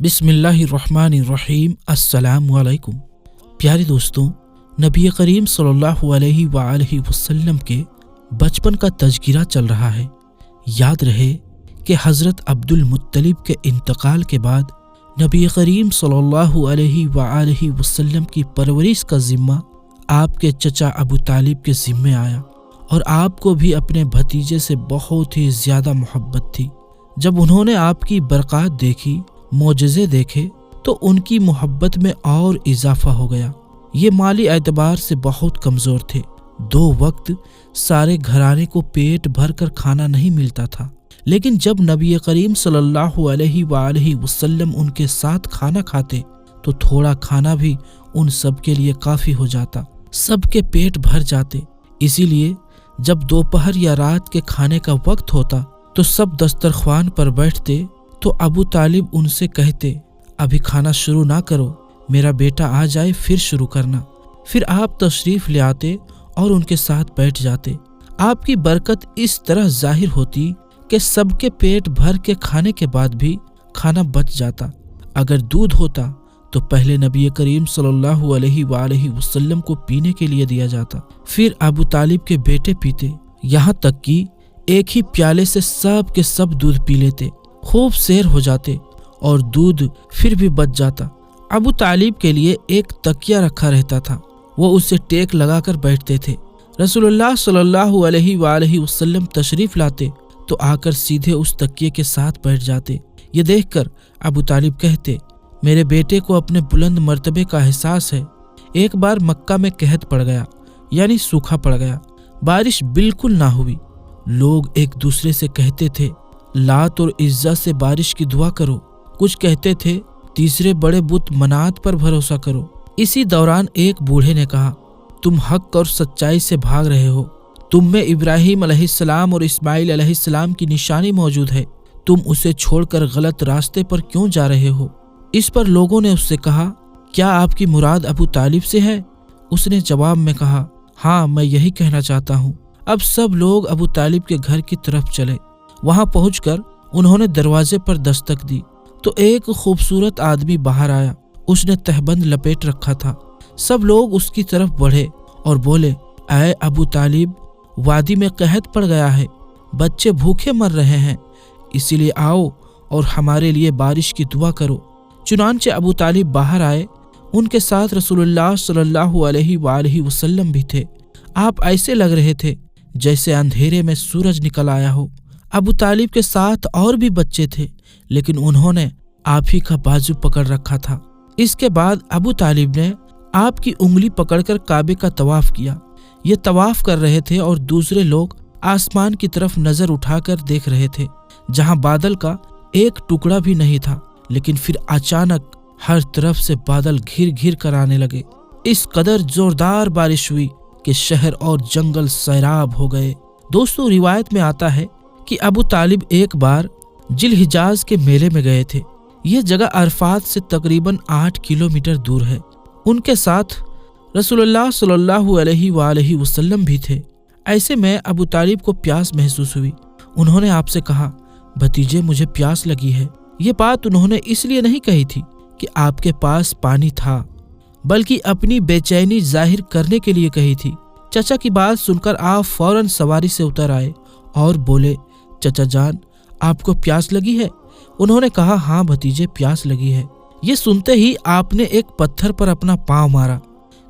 बिस्मिल्लाहिर्रहमानिर्रहीम। अस्सलामु अलैकुम। प्यारे दोस्तों, नबी करीम सल्लल्लाहु अलैहि वआलैहि वसल्लम के बचपन का तज़किरा चल रहा है। याद रहे कि हज़रत अब्दुल मुत्तलिब के इंतकाल के बाद नबी करीम सल्लल्लाहु अलैहि वआलैहि वसल्लम की परवरिश का ज़िम्मा आपके चचा अबू तालिब के ज़िम्मे आया और आपको भी अपने भतीजे से बहुत ही ज़्यादा मोहब्बत थी। जब उन्होंने आपकी बरक़ात देखी, मोजज़े देखे, तो उनकी मोहब्बत में और इजाफा हो गया। ये माली एतबार से बहुत कमज़ोर थे। 2 वक्त सारे घराने को पेट भर कर खाना नहीं मिलता था, लेकिन जब नबी करीम सल्लल्लाहु अलैहि वआलैहि वसल्लम उनके साथ खाना खाते तो थोड़ा खाना भी उन सब के लिए काफ़ी हो जाता, सबके पेट भर जाते। इसीलिए जब दोपहर या रात के खाने का वक्त होता तो सब दस्तरख्वान पर बैठते तो अबू तालिब उनसे कहते, अभी खाना शुरू ना करो, मेरा बेटा आ जाए फिर शुरू करना। फिर आप तशरीफ़ ले आते और उनके साथ बैठ जाते। आपकी बरकत इस तरह जाहिर होती कि सबके पेट भर के खाने के बाद भी खाना बच जाता। अगर दूध होता तो पहले नबी करीम सल्लल्लाहु अलैहि वआलैहि वसल्लम को पीने के लिए दिया जाता, फिर अबू तालिब के बेटे पीते, यहाँ तक कि एक ही प्याले से सब के सब दूध पी लेते, खूब सैर हो जाते और दूध फिर भी बच जाता। अबू तालिब के लिए एक तकिया रखा रहता था, वो उसे टेक लगाकर बैठते थे। रसूलुल्लाह सल्लल्लाहु अलैहि वआलैहि वसल्लम तशरीफ लाते तो आकर सीधे उस तकिए के साथ बैठ जाते। ये देखकर अबू तालिब कहते, मेरे बेटे को अपने बुलंद मर्तबे का एहसास है। एक बार मक्का में कहत पड़ गया, यानी सूखा पड़ गया, बारिश बिल्कुल ना हुई। लोग एक दूसरे से कहते थे, लात और इज्जा से बारिश की दुआ करो। कुछ कहते थे, तीसरे बड़े बुत मनात पर भरोसा करो। इसी दौरान एक बूढ़े ने कहा, तुम हक और सच्चाई से भाग रहे हो। तुम में इब्राहीम अलैहिस्सलाम और इस्माइल अलैहिस्सलाम की निशानी मौजूद है, तुम उसे छोड़कर गलत रास्ते पर क्यों जा रहे हो? इस पर लोगों ने उससे कहा, क्या आपकी मुराद अबू तालिब से है? उसने जवाब में कहा, हाँ, मैं यही कहना चाहता हूँ। अब सब लोग अबू तालिब के घर की तरफ चले। वहां पहुंचकर उन्होंने दरवाजे पर दस्तक दी तो एक खूबसूरत आदमी बाहर आया। उसने तहबंद लपेट रखा था। सब लोग उसकी तरफ बढ़े और बोले, ऐ अबू तालिब, वादी में कहत पड़ गया है, बच्चे भूखे मर रहे हैं, इसीलिए आओ और हमारे लिए बारिश की दुआ करो। चुनांचे अबू तालिब बाहर आए। उनके साथ रसूलुल्लाह सल्लल्लाहु अलैहि वआलैहि वसल्लम भी थे। आप ऐसे लग रहे थे जैसे अंधेरे में सूरज निकल आया हो। अबू तालिब के साथ और भी बच्चे थे, लेकिन उन्होंने आप ही का बाजू पकड़ रखा था। इसके बाद अबू तालिब ने आपकी उंगली पकड़कर काबे का तवाफ किया। ये तवाफ कर रहे थे और दूसरे लोग आसमान की तरफ नजर उठाकर देख रहे थे, जहां बादल का एक टुकड़ा भी नहीं था। लेकिन फिर अचानक हर तरफ से बादल घिर घिर कर आने लगे। इस कदर जोरदार बारिश हुई कि शहर और जंगल सैराब हो गए। दोस्तों, रिवायत में आता है कि अबू तालिब एक बार जिलहिजाज के मेले में गए थे। यह जगह अरफात से तकरीबन 8 किलोमीटर दूर है। उनके साथ रसूलुल्लाह सल्लल्लाहु अलैहि वआलैहि वसल्लम भी थे। ऐसे में अबू तालिब को प्यास महसूस हुई। उन्होंने आपसे कहा, भतीजे, मुझे प्यास लगी है। ये बात उन्होंने इसलिए नहीं कही थी कि आपके पास पानी था, बल्कि अपनी बेचैनी जाहिर करने के लिए कही थी। चचा की बात सुनकर आप फौरन सवारी से उतर आए और बोले, चचा जान, आपको प्यास लगी है? उन्होंने कहा, हाँ भतीजे, प्यास लगी है। ये सुनते ही आपने एक पत्थर पर अपना पांव मारा।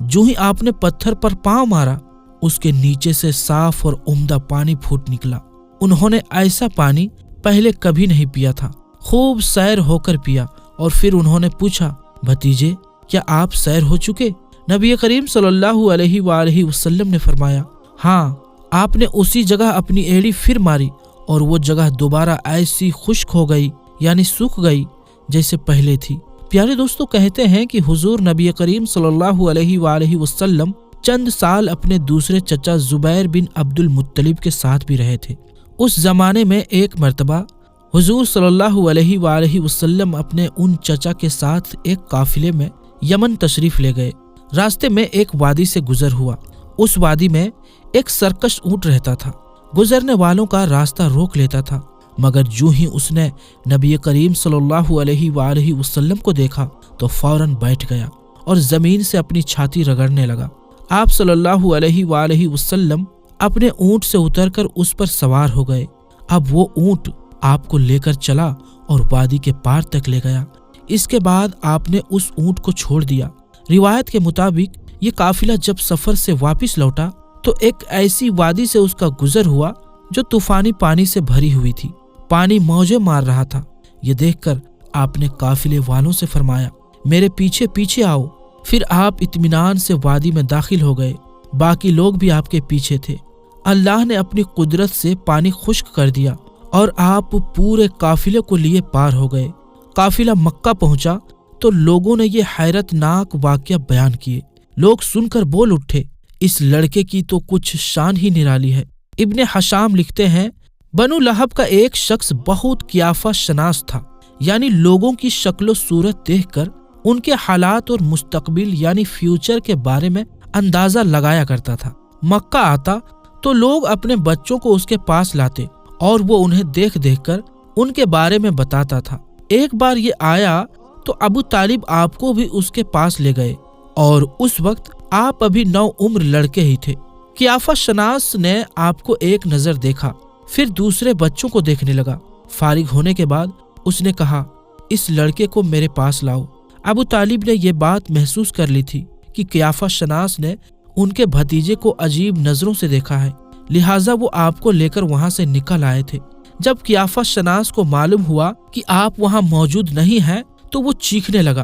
जो ही आपने पत्थर पर पांव मारा, उसके नीचे से साफ और उम्दा पानी फूट निकला। उन्होंने ऐसा पानी पहले कभी नहीं पिया था। खूब सैर होकर पिया और फिर उन्होंने पूछा, भतीजे, क्या आप सैर हो चुके? नबी करीम सल्लल्लाहु अलैहि वआलैहि वसल्लम ने फरमाया, हाँ। आपने उसी जगह अपनी एड़ी फिर मारी और वो जगह दोबारा ऐसी खुश्क हो गई, यानी सूख गई, जैसे पहले थी। प्यारे दोस्तों, कहते हैं कि हुजूर नबी करीम सल्लल्लाहु अलैहि वआलैहि वसल्लम चंद साल अपने दूसरे चचा जुबैर बिन अब्दुल मुत्तलिब के साथ भी रहे थे। उस जमाने में एक मर्तबा हुजूर सल्लल्लाहु अलैहि वआलैहि वसल्लम अपने उन चचा के साथ एक काफिले में यमन तशरीफ ले गए। रास्ते में एक वादी से गुजर हुआ। उस वादी में एक सरकश ऊंट रहता था। गुजरने वालों का रास्ता रोक लेता था। मगर यूं ही उसने नबी करीम सल्लल्लाहु अलैहि वसल्लम को देखा तो फौरन बैठ गया और जमीन से अपनी छाती रगड़ने लगा। आप सल्लल्लाहु अलैहि वसल्लम अपने ऊंट से उतरकर उस पर सवार हो गए। अब वो ऊंट आपको लेकर चला और वादी के पार तक ले गया। इसके बाद आपने उस ऊंट को छोड़ दिया। रिवायत के मुताबिक ये काफिला जब सफर से वापस लौटा तो एक ऐसी वादी से उसका गुजर हुआ जो तूफानी पानी से भरी हुई थी। पानी मौजें मार रहा था। ये देखकर आपने काफिले वालों से फरमाया, मेरे पीछे पीछे आओ। फिर आप इत्मीनान से वादी में दाखिल हो गए। बाकी लोग भी आपके पीछे थे। अल्लाह ने अपनी कुदरत से पानी खुश्क कर दिया और आप पूरे काफिले को लिए पार हो गए। काफिला मक्का पहुंचा तो लोगों ने ये हैरतनाक वाकया बयान किए। लोग सुनकर बोल उठे, इस लड़के की तो कुछ शान ही निराली है। इब्ने हशाम लिखते हैं, बनु लहब का एक शख्स बहुत कियाफा शनास था, यानी लोगों की शक्ल सूरत देखकर उनके हालात और मुस्तकबिल यानी फ्यूचर के बारे में अंदाजा लगाया करता था। मक्का आता तो लोग अपने बच्चों को उसके पास लाते और वो उन्हें देख देख कर उनके बारे में बताता था। एक बार ये आया तो अबू तालिब आपको भी उसके पास ले गए और उस वक्त आप अभी 9 उम्र लड़के ही थे। कियाफा शनास ने आपको एक नजर देखा, फिर दूसरे बच्चों को देखने लगा। फारिग होने के बाद उसने कहा, इस लड़के को मेरे पास लाओ। अबू तालिब ने यह बात महसूस कर ली थी कि कियाफा शनास ने उनके भतीजे को अजीब नजरों से देखा है, लिहाजा वो आपको लेकर वहां से निकल आए थे। जब कियाफा शनास को मालूम हुआ कि आप वहां मौजूद नहीं हैं तो वो चीखने लगा,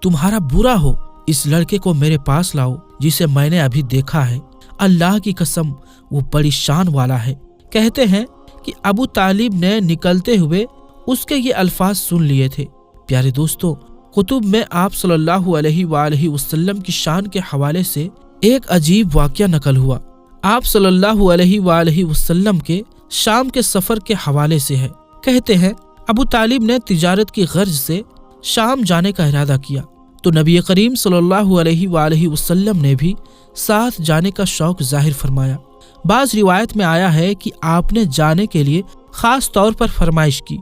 तुम्हारा बुरा हो, इस लड़के को मेरे पास लाओ जिसे मैंने अभी देखा है। अल्लाह की कसम वो बड़ी शान वाला है। कहते हैं कि अबू तालिब ने निकलते हुए उसके ये अल्फाज सुन लिए थे। प्यारे दोस्तों, कुतुब में आप सल्लल्लाहु अलैहि वसल्लम की शान के हवाले से एक अजीब वाकया नकल हुआ। आप सल्लल्लाहु अलैहि वसल्लम के शाम के सफर के हवाले से है। कहते हैं अबू तालिब ने तिजारत की गर्ज से शाम जाने का इरादा किया तो नबी करीम सल्लल्लाहु अलैहि वसल्लम ने भी साथ जाने का शौक जाहिर फरमाया। बाज रिवायत में आया है कि आपने जाने के लिए खास तौर पर फरमाइश की।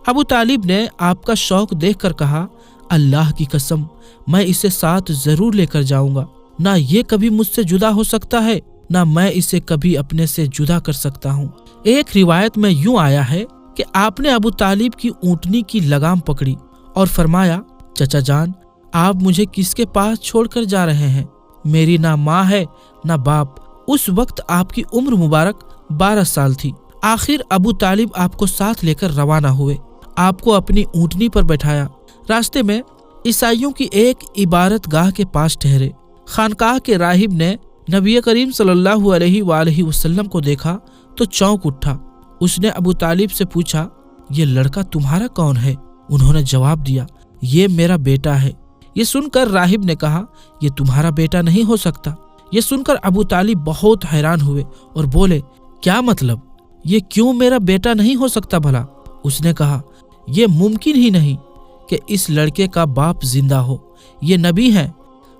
अबू तालिब ने आपका शौक देखकर कहा, अल्लाह की कसम मैं इसे साथ जरूर लेकर जाऊंगा। ना ये कभी मुझसे जुदा हो सकता है, ना मैं इसे कभी अपने से जुदा कर सकता हूँ। एक रिवायत में यूं आया है कि आपने अबू तालिब की ऊँटनी की लगाम पकड़ी और फरमाया, चचा जान, आप मुझे किसके पास छोड़कर जा रहे हैं? मेरी ना माँ है ना बाप। उस वक्त आपकी उम्र मुबारक 12 साल थी। आखिर अबू तालिब आपको साथ लेकर रवाना हुए, आपको अपनी ऊँटनी पर बैठाया। रास्ते में ईसाइयों की एक इबारत गाह के पास ठहरे। खानकाह के राहिब ने नबी करीम सल्लल्लाहु अलैहि वसल्लम को देखा तो चौंक उठा। उसने अबू तालिब से पूछा, ये लड़का तुम्हारा कौन है? उन्होंने जवाब दिया, ये मेरा बेटा है। ये सुनकर राहिब ने कहा, ये तुम्हारा बेटा नहीं हो सकता। ये सुनकर अबू तालिब बहुत हैरान हुए और बोले, क्या मतलब? ये क्यों मेरा बेटा नहीं हो सकता भला? उसने कहा, ये मुमकिन ही नहीं कि इस लड़के का बाप जिंदा हो। ये नबी हैं।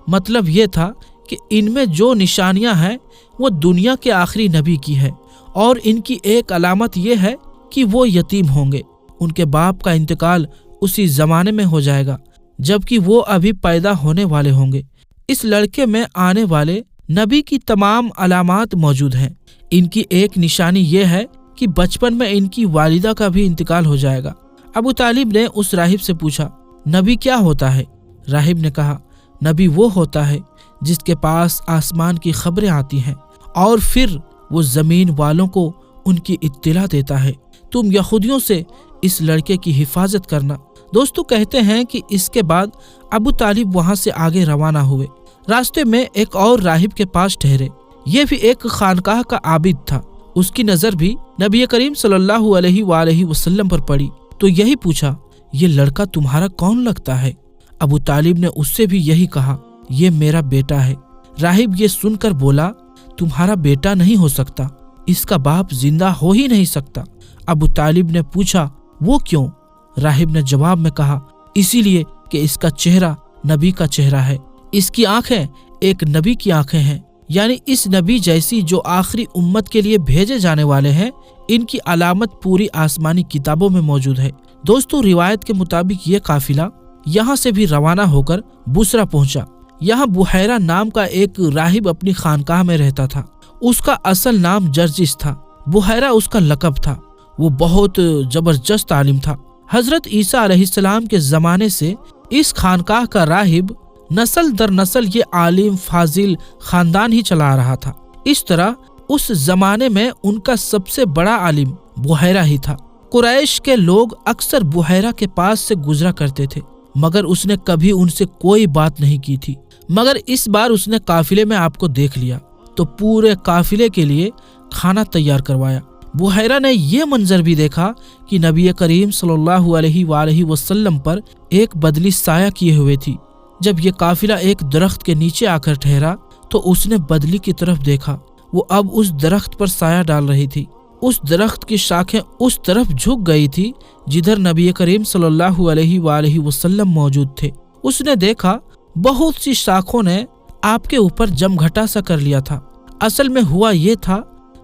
मतलब ये था कि इनमें जो निशानियां हैं वो दुनिया के आखिरी नबी की है और इनकी एक अलामत ये है कि वो यतीम होंगे। उनके बाप का इंतकाल उसी जमाने में हो जाएगा जबकि वो अभी पैदा होने वाले होंगे। इस लड़के में आने वाले नबी की तमाम अलामात मौजूद हैं। इनकी एक निशानी ये है कि बचपन में इनकी वालिदा का भी इंतकाल हो जाएगा। अबू तालिब ने उस राहिब से पूछा, नबी क्या होता है? राहिब ने कहा, नबी वो होता है जिसके पास आसमान की खबरें आती हैं और फिर वो जमीन वालों को उनकी इत्तिला देता है। तुम यहूदियों से इस लड़के की हिफाजत करना। दोस्तों, कहते हैं कि इसके बाद अबू तालिब वहां से आगे रवाना हुए। रास्ते में एक और राहिब के पास ठहरे। ये भी एक खानकाह का आबिद था। उसकी नजर भी नबी करीम सल्लल्लाहु अलैहि वसल्लम पर पड़ी तो यही पूछा, ये लड़का तुम्हारा कौन लगता है? अबू तालिब ने उससे भी यही कहा, ये मेरा बेटा है। राहिब ये सुनकर बोला, तुम्हारा बेटा नहीं हो सकता, इसका बाप जिंदा हो ही नहीं सकता। अबू तालिब ने पूछा, वो क्यों? राहिब ने जवाब में कहा, इसीलिए कि इसका चेहरा नबी का चेहरा है, इसकी आंखें एक नबी की आंखें हैं, یعنی اس نبی جیسی جو آخری امت کے لیے بھیجے جانے والے ہیں، ان کی علامت پوری آسمانی کتابوں میں موجود ہے۔ دوستو، روایت کے مطابق یہ قافلہ یہاں سے بھی روانہ ہو کر بصرہ پہنچا۔ یہاں بحیرہ نام کا ایک راہب اپنی خانقاہ میں رہتا تھا۔ اس کا اصل نام جرجس تھا، بحیرہ اس کا لقب تھا۔ وہ بہت زبردست عالم تھا۔ حضرت عیسیٰ علیہ السلام کے زمانے سے اس خانقاہ کا راہب نسل در نسل یہ عالم فاضل خاندان ہی چلا رہا تھا۔ اس طرح اس زمانے میں ان کا سب سے بڑا عالم بحیرہ ہی تھا۔ قریش کے لوگ اکثر بحیرہ کے پاس سے گزرا کرتے تھے، مگر اس نے کبھی ان سے کوئی بات نہیں کی تھی۔ مگر اس بار اس نے قافلے میں آپ کو دیکھ لیا تو پورے قافلے کے لیے کھانا تیار کروایا۔ بحیرہ نے یہ منظر بھی دیکھا کہ نبی کریم صلی اللہ علیہ وآلہ وسلم پر ایک بدلی سایہ کیے ہوئے تھی۔ جب یہ قافلہ ایک درخت کے نیچے آ کر ٹھہرا تو اس نے بدلی کی طرف دیکھا۔ وہ اب اس درخت پر سایہ ڈال رہی تھی۔ اس درخت کی شاخیں اس طرف جھک گئی تھی جدھر نبی کریم صلی اللہ علیہ وآلہ وسلم موجود تھے۔ اس نے دیکھا بہت سی شاخوں نے آپ کے اوپر جم گھٹا سا کر لیا تھا۔ اصل میں ہوا یہ تھا،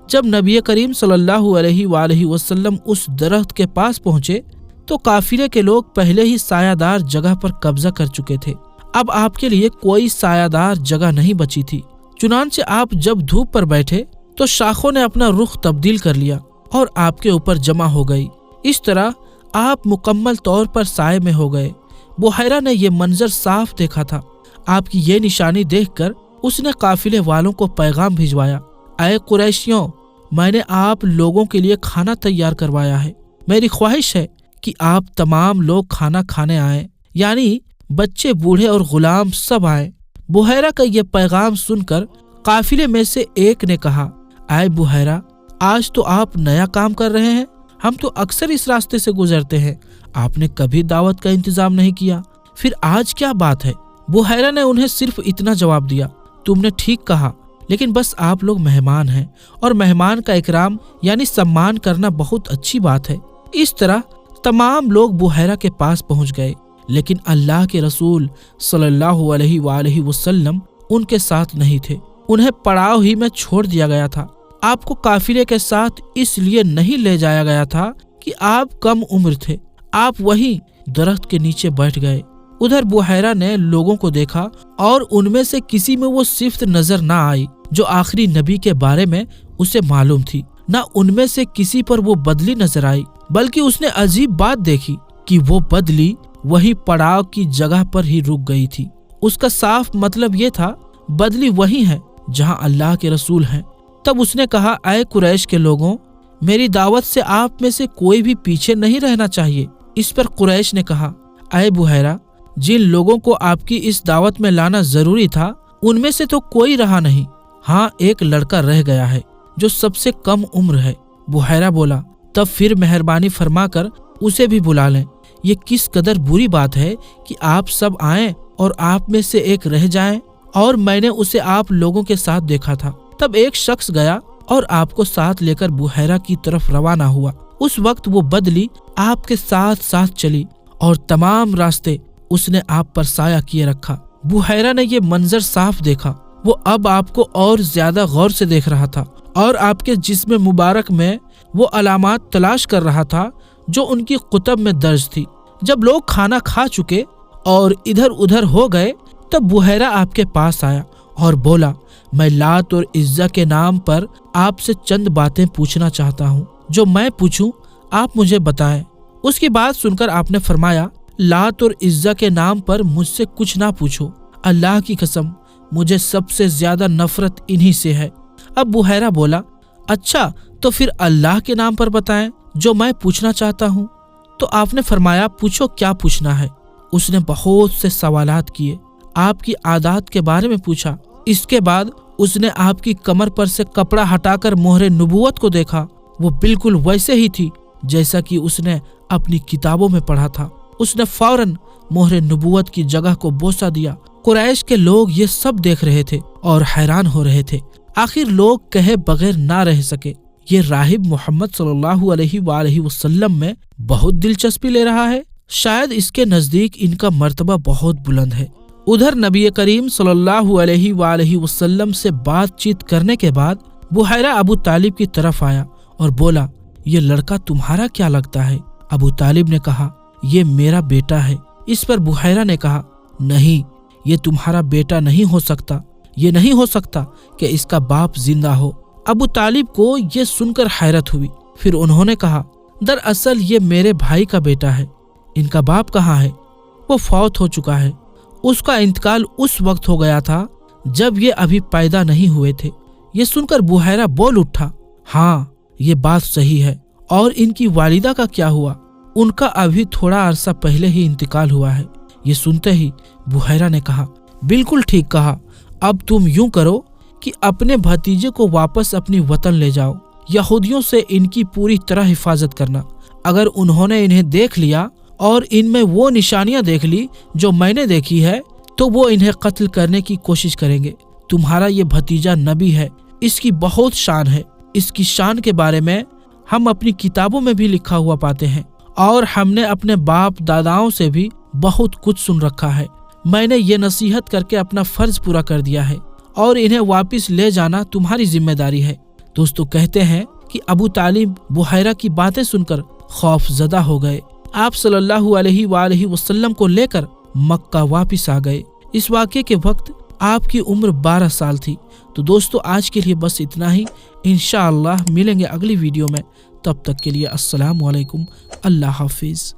جب نبی کریم صلی اللہ علیہ وآلہ وسلم اس درخت کے پاس پہنچے تو قافلے کے لوگ پہلے ہی سایہ دار جگہ پر قبضہ کر چکے تھے۔ اب آپ کے لیے کوئی سایہ دار جگہ نہیں بچی تھی۔ چنانچہ آپ جب دھوپ پر بیٹھے تو شاخوں نے اپنا رخ تبدیل کر لیا اور آپ کے اوپر جمع ہو گئی۔ اس طرح آپ مکمل طور پر سائے میں ہو گئے۔ بحیرہ نے یہ منظر صاف دیکھا تھا۔ آپ کی یہ نشانی دیکھ کر اس نے قافلے والوں کو پیغام بھجوایا، اے قریشیوں، میں نے آپ لوگوں کے لیے کھانا تیار کروایا ہے۔ میری خواہش ہے کہ آپ تمام لوگ کھانا کھانے آئیں، یعنی بچے، بوڑھے اور غلام سب آئیں۔ بحیرہ کا یہ پیغام سن کر قافلے میں سے ایک نے کہا، اے بحیرہ، آج تو آپ نیا کام کر رہے ہیں؟ ہم تو اکثر اس راستے سے گزرتے ہیں، آپ نے کبھی دعوت کا انتظام نہیں کیا، پھر آج کیا بات ہے؟ بحیرہ نے انہیں صرف اتنا جواب دیا، تم نے ٹھیک کہا، لیکن بس آپ لوگ مہمان ہیں اور مہمان کا اکرام یعنی سمان کرنا بہت اچھی بات ہے۔ اس طرح تمام لوگ بحیرہ کے پاس پہنچ گئے، لیکن اللہ کے رسول صلی اللہ علیہ وآلہ وسلم ان کے ساتھ نہیں تھے۔ انہیں پڑاؤ ہی میں چھوڑ دیا گیا تھا۔ آپ کو قافلے کے ساتھ اس لیے نہیں لے جایا گیا تھا کہ آپ کم عمر تھے۔ آپ وہیں درخت کے نیچے بیٹھ گئے۔ ادھر بحیرہ نے لوگوں کو دیکھا اور ان میں سے کسی میں وہ صفت نظر نہ آئی جو آخری نبی کے بارے میں اسے معلوم تھی، نہ ان میں سے کسی پر وہ بدلی نظر آئی، بلکہ اس نے عجیب بات دیکھی کہ وہ بدلی وہی پڑاؤ کی جگہ پر ہی رک گئی تھی۔ اس کا صاف مطلب یہ تھا، بدلی وہی ہے جہاں اللہ کے رسول ہیں۔ تب اس نے کہا، اے قریش کے لوگوں، میری دعوت سے آپ میں سے کوئی بھی پیچھے نہیں رہنا چاہیے۔ اس پر قریش نے کہا، اے بحیرہ، جن لوگوں کو آپ کی اس دعوت میں لانا ضروری تھا ان میں سے تو کوئی رہا نہیں، ہاں ایک لڑکا رہ گیا ہے جو سب سے کم عمر ہے۔ بحیرہ بولا، تب پھر مہربانی فرما کر اسے بھی بلا لیں۔ یہ کس قدر بری بات ہے کہ آپ سب آئیں اور آپ میں سے ایک رہ جائیں، اور میں نے اسے آپ لوگوں کے ساتھ دیکھا تھا۔ تب ایک شخص گیا اور آپ کو ساتھ لے کر بحیرہ کی طرف روانہ ہوا۔ اس وقت وہ بدلی آپ کے ساتھ ساتھ چلی اور تمام راستے اس نے آپ پر سایہ کیے رکھا۔ بحیرہ نے یہ منظر صاف دیکھا۔ وہ اب آپ کو اور زیادہ غور سے دیکھ رہا تھا اور آپ کے جسم مبارک میں وہ علامات تلاش کر رہا تھا جو ان کی کتب میں درج تھی۔ جب لوگ کھانا کھا چکے اور ادھر ادھر ہو گئے تب بحیرہ آپ کے پاس آیا اور بولا، میں لات اور عزا کے نام پر آپ سے چند باتیں پوچھنا چاہتا ہوں، جو میں پوچھوں آپ مجھے بتائیں۔ اس کی بات سن کر آپ نے فرمایا، لات اور عزا کے نام پر مجھ سے کچھ نہ پوچھو، اللہ کی قسم مجھے سب سے زیادہ نفرت انہی سے ہے۔ اب بحیرہ بولا، اچھا تو پھر اللہ کے نام پر بتائیں جو میں پوچھنا چاہتا ہوں۔ تو آپ نے فرمایا، پوچھو کیا پوچھنا ہے۔ اس نے بہت سے سوالات کیے، آپ کی عادات کے بارے میں پوچھا۔ اس کے بعد اس نے آپ کی کمر پر سے کپڑا ہٹا کر مہر نبوت کو دیکھا، وہ بالکل ویسے ہی تھی جیسا کہ اس نے اپنی کتابوں میں پڑھا تھا۔ اس نے فوراً مہر نبوت کی جگہ کو بوسہ دیا۔ قریش کے لوگ یہ سب دیکھ رہے تھے اور حیران ہو رہے تھے۔ آخر لوگ کہے بغیر نہ رہ سکے، یہ راہب محمد صلی اللہ علیہ وآلہ وسلم میں بہت دلچسپی لے رہا ہے، شاید اس کے نزدیک ان کا مرتبہ بہت بلند ہے उधर नबी करीम सल्लल्लाहु अलैहि वसल्लम से बातचीत करने के बाद बुहैरा अबू तालिब की तरफ आया और बोला, ये लड़का तुम्हारा क्या लगता है? अबू तालिब ने कहा, ये मेरा बेटा है। इस पर बुहैरा ने कहा, नहीं, ये तुम्हारा बेटा नहीं हो सकता। ये नहीं हो सकता कि इसका बाप जिंदा हो। अबू तालिब को ये सुनकर हैरत हुई। फिर उन्होंने कहा, दरअसल ये मेरे भाई का बेटा है। इनका बाप कहाँ है? वो फौत हो चुका है। उसका इंतकाल उस वक्त हो गया था जब ये अभी पैदा नहीं हुए थे। ये सुनकर बुहैरा बोल उठा, हाँ, ये बात सही है। और इनकी वालिदा का क्या हुआ? उनका अभी थोड़ा अरसा पहले ही इंतकाल हुआ है। ये सुनते ही बुहैरा ने कहा, बिल्कुल ठीक कहा। अब तुम यूं करो कि अपने भतीजे को वापस अपनी वतन ले जाओ। यहूदियों से इनकी पूरी तरह हिफाजत करना। अगर उन्होंने इन्हें देख लिया और इनमें वो निशानियां देख ली जो मैंने देखी है, तो वो इन्हें कत्ल करने की कोशिश करेंगे। तुम्हारा ये भतीजा नबी है, इसकी बहुत शान है। इसकी शान के बारे में हम अपनी किताबों में भी लिखा हुआ पाते हैं और हमने अपने बाप दादाओं से भी बहुत कुछ सुन रखा है। मैंने ये नसीहत करके अपना फर्ज पूरा कर दिया है और इन्हें वापस ले जाना तुम्हारी जिम्मेदारी है। दोस्तों, कहते हैं कि अबू तालिब बुहैरा की बातें सुनकर खौफजदा हो गए। आप सल्लल्लाहु अलैहि वसल्लम को लेकर मक्का वापस आ गए। इस वाक़े के वक्त आपकी उम्र 12 साल थी। तो दोस्तों, आज के लिए बस इतना ही। इंशाअल्लाह मिलेंगे अगली वीडियो में। तब तक के लिए अस्सलाम वालेकुम, अल्लाह हाफिज़।